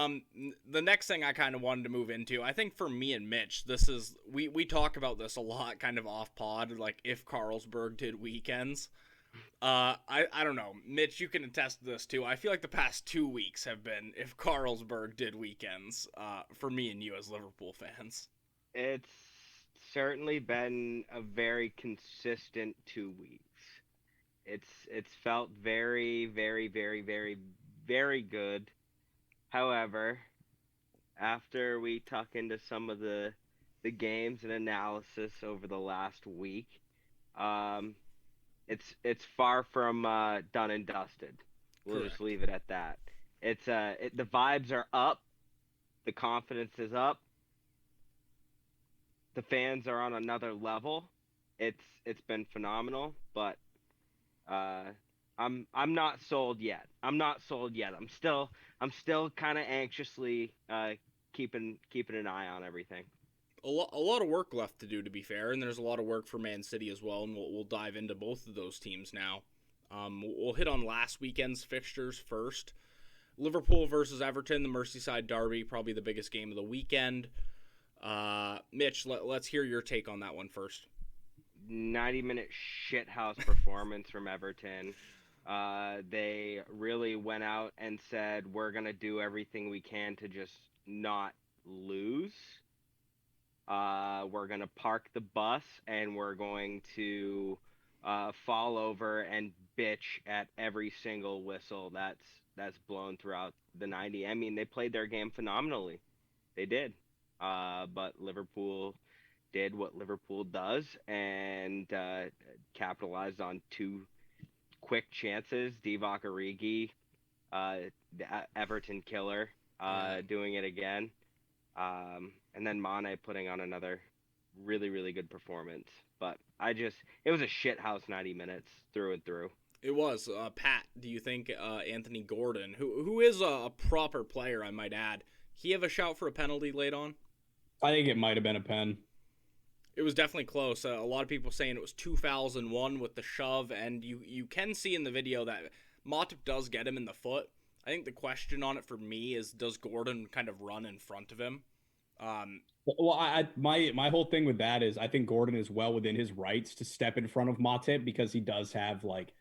The next thing I kind of wanted to move into, I think for me and Mitch, this is we talk about this a lot, kind of off pod, like if Carlsberg did weekends. I don't know, Mitch, you can attest to this too. I feel like the past 2 weeks have been if Carlsberg did weekends. For me and you as Liverpool fans. It's certainly been a very consistent 2 weeks. It's felt very, very, very, very, very good. However, after we tuck into some of the games and analysis over the last week, um, it's far from done and dusted. We'll just Correct. leave it at that. The vibes are up, the confidence is up, the fans are on another level. It's been phenomenal, but uh, I'm not sold yet. I'm not sold yet. I'm still kind of anxiously keeping an eye on everything. A lot of work left to do, to be fair, and there's a lot of work for Man City as well, and we'll dive into both of those teams now. We'll hit on last weekend's fixtures first. Liverpool versus Everton, the Merseyside derby, probably the biggest game of the weekend. Mitch, let's hear your take on that one first. 90-minute shithouse performance from Everton. They really went out and said, we're going to do everything we can to just not lose. We're going to park the bus and we're going to fall over and bitch at every single whistle that's blown throughout the 90. I mean, they played their game phenomenally. They did. But Liverpool did what Liverpool does and capitalized on two quick chances. Divock Origi, the Everton killer, Yeah. doing it again. And then Mane putting on another really, really good performance. But it was a shit house 90 minutes through and through. It was. Pat, do you think Anthony Gordon, who is a proper player, I might add, he have a shout for a penalty late on? I think it might have been a pen. It was definitely close. A lot of people saying it was two fouls in one with the shove, and you can see in the video that Matip does get him in the foot. I think the question on it for me is, does Gordon kind of run in front of him? Um, Well, my whole thing with that is I think Gordon is well within his rights to step in front of Matip because he does have like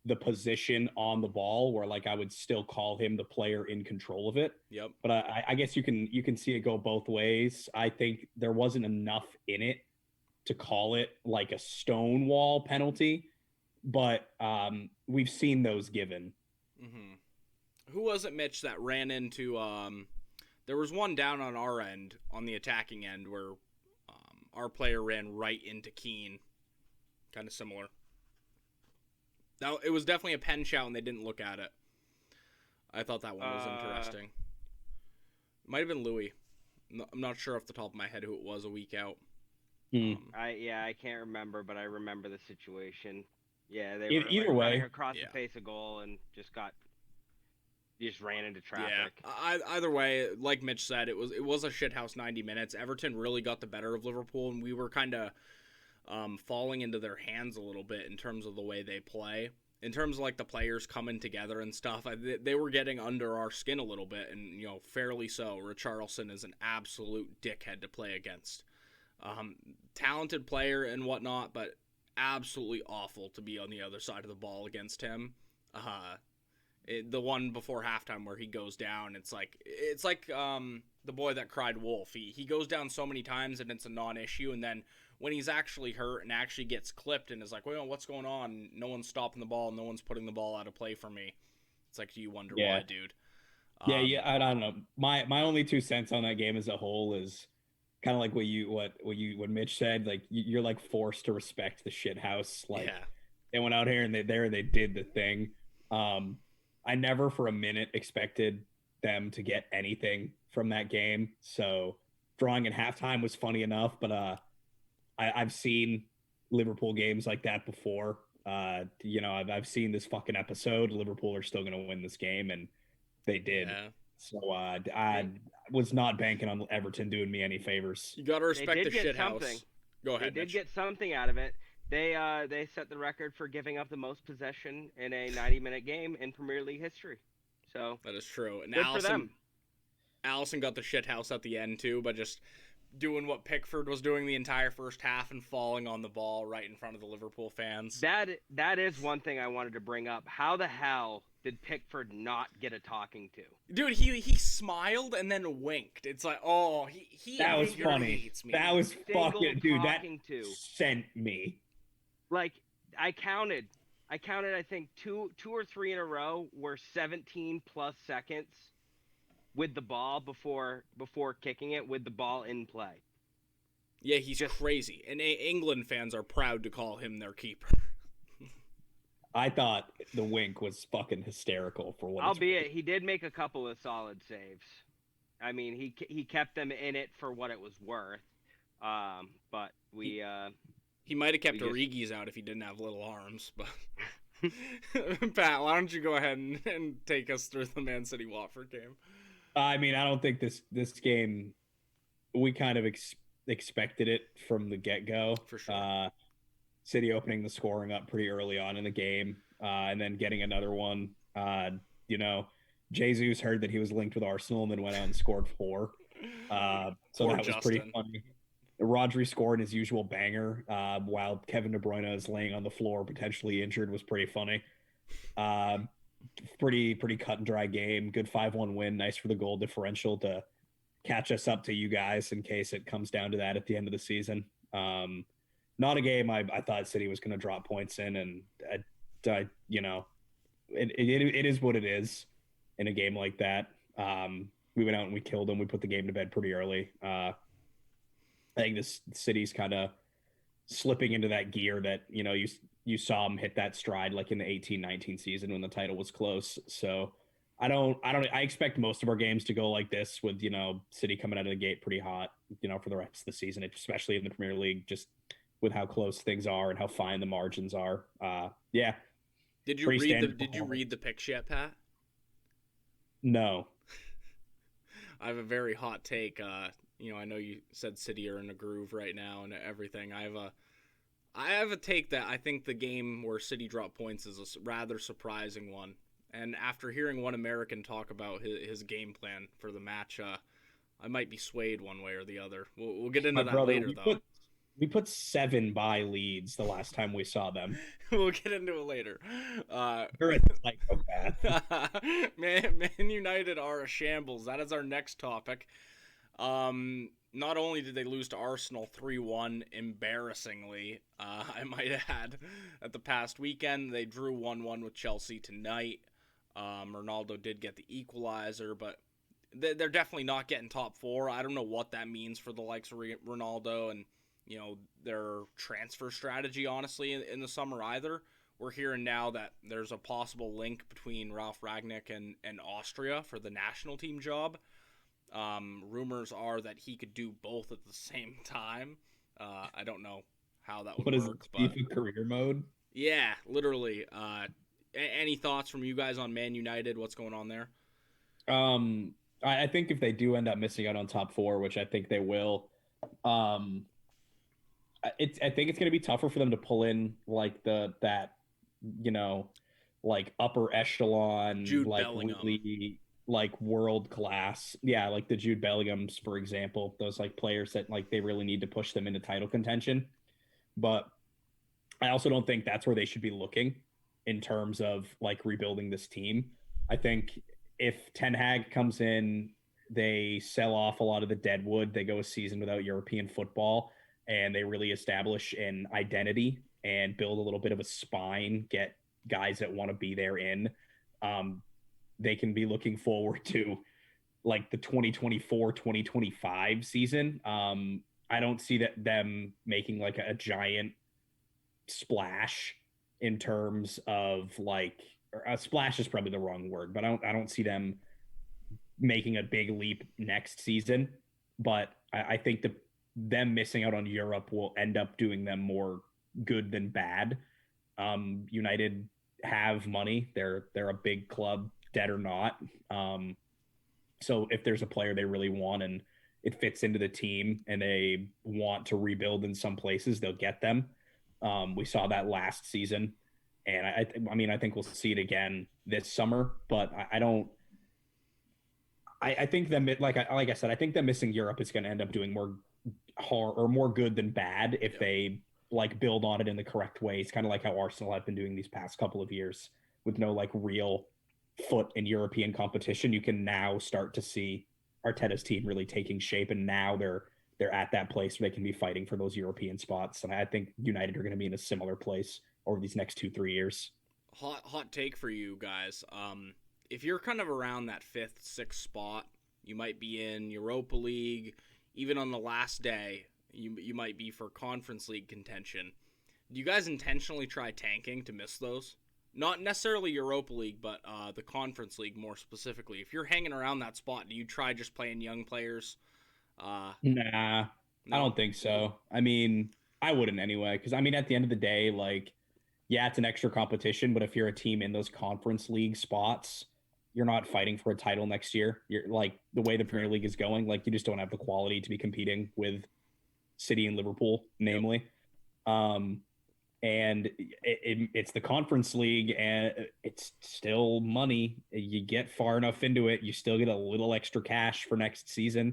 the position on the ball where like I would still call him the player in control of it. yep. But I guess you can see it go both ways. I think there wasn't enough in it to call it like a stonewall penalty, but we've seen those given. hmm Who was it, Mitch, that ran into? There was one down on our end, on the attacking end, where our player ran right into Keane. Kind of similar. Now, it was definitely a pen shout, and they didn't look at it. I thought that one was Uh, interesting. Might have been Louis. I'm not sure off the top of my head who it was a week out. Hmm. I can't remember, but I remember the situation. Yeah, they Either, were like either running way, across the Yeah. face of goal and just ran into Yeah. traffic. Either way, like Mitch said, it was a shithouse 90 minutes. Everton really got the better of Liverpool, and we were kind of falling into their hands a little bit in terms of the way they play. In terms of like the players coming together and stuff, they were getting under our skin a little bit, and fairly so. Richarlison is an absolute dickhead to play against. Um, Talented player and whatnot, but absolutely awful to be on the other side of the ball against him. The one before halftime where he goes down, it's like the boy that cried wolf. He goes down so many times and it's a non-issue, and then when he's actually hurt and actually gets clipped and is like, well, what's going on? No one's stopping the ball. No one's putting the ball out of play for me. It's like, do you wonder yeah, why, dude? yeah. I don't know. My only 2 cents on that game as a whole is kind of like what Mitch said. Like you're like forced to respect the shit house. Like Yeah, they went out here and they did the thing. Um, I never for a minute expected them to get anything from that game. So drawing at halftime was funny enough, but I've seen Liverpool games like that before. I've seen this fucking episode. Liverpool are still going to win this game, and they did. yeah. So I They was not banking on Everton doing me any favors. You gotta they respect the did get shit something. house. Go They ahead, did Mitch. get something out of it. They set the record for giving up the most possession in a 90-minute game in Premier League history. So That is true. And good for Allison, them. Allison got the shit house at the end too, but just doing what Pickford was doing the entire first half and falling on the ball right in front of the Liverpool fans. That is one thing I wanted to bring up. How the hell did Pickford not get a talking to? Dude, he smiled and then winked. It's like, oh, he that was funny. Me. That was fucking, dude. That to. sent me. Like, I counted. I think two or three in a row were 17 plus seconds with the ball before kicking it with the ball in play. Yeah, he's just crazy. And England fans are proud to call him their keeper. I thought the wink was fucking hysterical for what. Albeit he did make a couple of solid saves. I mean, he kept them in it for what it was worth. But he might have kept Origi's out if he didn't have little arms, but Pat, why don't you go ahead and take us through the Man City Watford game? I mean, I don't think this game, we kind of expected it from the get-go. For sure. City opening the scoring up pretty early on in the game, and then getting another one. Jesus heard that he was linked with Arsenal and then went out and scored 4. So that was pretty funny. Rodri scored his usual banger, while Kevin De Bruyne is laying on the floor, potentially injured, was pretty funny. Pretty cut and dry game. Good 5-1 win. Nice for the goal differential to catch us up to you guys in case it comes down to that at the end of the season. Not a game I thought City was going to drop points in, and it is what it is in a game like that. We went out and we killed them. We put the game to bed pretty early. I think this City's kind of slipping into that gear that, you saw them hit that stride like in the 18-19 season when the title was close. So I expect most of our games to go like this with, City coming out of the gate pretty hot, for the rest of the season, especially in the Premier League, just with how close things are and how fine the margins are. Yeah. Did you read the picks yet, Pat? No. I have a very hot take. I know you said City are in a groove right now and everything. I have a take that I think the game where City dropped points is a rather surprising one. And after hearing one American talk about his game plan for the match, I might be swayed one way or the other. We'll get into that later, though. We put 7 by leads the last time we saw them. We'll get into it later. You're a psychopath. Man United are a shambles. That is our next topic. Not only did they lose to Arsenal 3-1 embarrassingly, I might add, at the past weekend, they drew 1-1 with Chelsea tonight. Ronaldo did get the equalizer, but they're definitely not getting top 4. I don't know what that means for the likes of Ronaldo and their transfer strategy, honestly, in the summer either. We're hearing now that there's a possible link between Ralf Rangnick and Austria for the national team job. Rumors are that he could do both at the same time. I don't know how that would work. But FIFA career mode? Yeah, literally. Any thoughts from you guys on Man United? What's going on there? I think if they do end up missing out on top 4, which I think they will, I think it's going to be tougher for them to pull in like upper echelon, Jude like Bellingham. really like world class. Yeah, like the Jude Bellinghams, for example, those like players that like they really need to push them into title contention. But I also don't think that's where they should be looking in terms of like rebuilding this team. I think if Ten Hag comes in, they sell off a lot of the deadwood, they go a season without European football, and they really establish an identity and build a little bit of a spine, get guys that want to be there in. They can be looking forward to like the 2024-2025 season. I don't see them making like a giant splash in terms of like, or a splash is probably the wrong word, but I don't see them making a big leap next season. But I think them missing out on Europe will end up doing them more good than bad. United have money. They're a big club, dead or not. So if there's a player they really want and it fits into the team and they want to rebuild in some places, they'll get them. We saw that last season, and I think we'll see it again this summer. But I I think them like I said, I think them missing Europe is going to end up doing more harm or more good than bad if they like build on it in the correct ways. Kind of like how Arsenal have been doing these past couple of years with no like real foot in European competition. You can now start to see Arteta's team really taking shape, and now they're at that place where they can be fighting for those European spots. And I think United are going to be in a similar place over these next 2-3 years. Hot take for you guys. If you're kind of around that 5th, 6th spot, you might be in Europa League. Even on the last day, you might be for Conference League contention. Do you guys intentionally try tanking to miss those? Not necessarily Europa League, but the Conference League more specifically. If you're hanging around that spot, do you try just playing young players? Nah, No? I don't think so. I mean, I wouldn't anyway, because I mean, at the end of the day, like, yeah, it's an extra competition, but if you're a team in those Conference League spots, you're not fighting for a title next year. You're like the way the Premier League is going, like you just don't have the quality to be competing with City and Liverpool, namely. Um, and it's the Conference League, and it's still money. You get far enough into it, you still get a little extra cash for next season.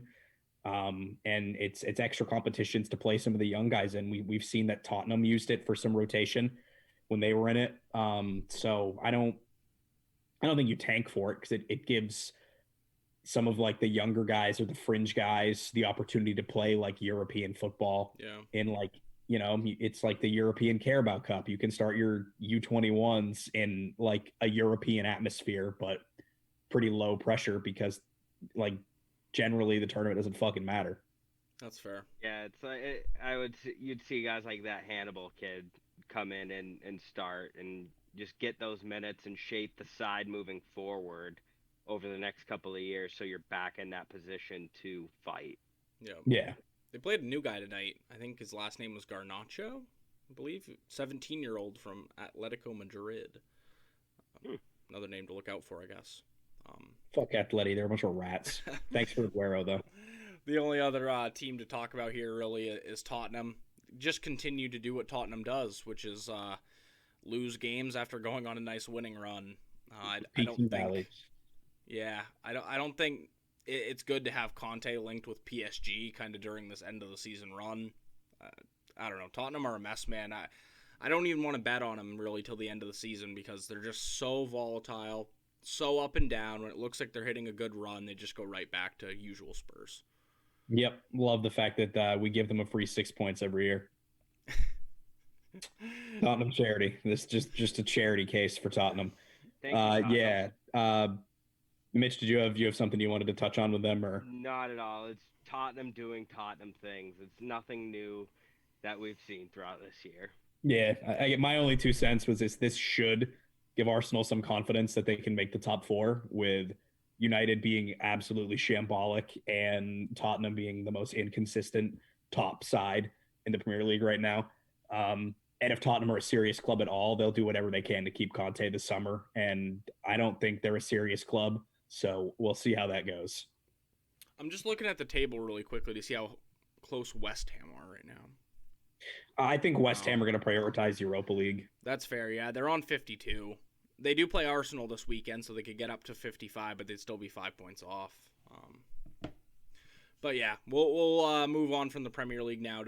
And it's extra competitions to play some of the young guys in. We've seen that Tottenham used it for some rotation when they were in it. So I don't think you tank for it because it gives some of like the younger guys or the fringe guys the opportunity to play like European football. In like, you know, it's like the European Carabao Cup. You can start your U21s in like a European atmosphere, but pretty low pressure because like generally the tournament doesn't fucking matter. That's fair. Yeah, it's like you'd see guys like that Hannibal kid come in and start and just get those minutes and shape the side moving forward over the next couple of years, so you're back in that position to fight. Yeah. They played a new guy tonight. I think his last name was Garnacho, I believe. 17-year-old from Atletico Madrid. Another name to look out for, I guess. Fuck Atleti. They're a bunch of rats. Thanks for Aguero, though. The only other team to talk about here really is Tottenham. Just continue to do what Tottenham does, which is lose games after going on a nice winning run. I don't think. Yeah, I don't think it's good to have Conte linked with PSG kind of during this end of the season run. I don't know. Tottenham are a mess, man. I don't even want to bet on them really till the end of the season because they're just so volatile, so up and down. When it looks like they're hitting a good run, they just go right back to usual Spurs. Yep, love the fact that we give them a free 6 points every year. Tottenham charity. This is just a charity case for Tottenham. Thank you, Tottenham. Yeah. Mitch, did you have something you wanted to touch on with them, or not at all? It's Tottenham doing Tottenham things. It's nothing new that we've seen throughout this year. Yeah, I get my only 2 cents was this should give Arsenal some confidence that they can make the top 4, with United being absolutely shambolic and Tottenham being the most inconsistent top side in the Premier League right now. And if Tottenham are a serious club at all, they'll do whatever they can to keep Conte this summer. And I don't think they're a serious club, so we'll see how that goes. I'm just looking at the table really quickly to see how close West Ham are right now. I think West Ham are going to prioritize Europa League. That's fair, yeah. They're on 52. They do play Arsenal this weekend, so they could get up to 55, but they'd still be 5 points off. But yeah, we'll move on from the Premier League now to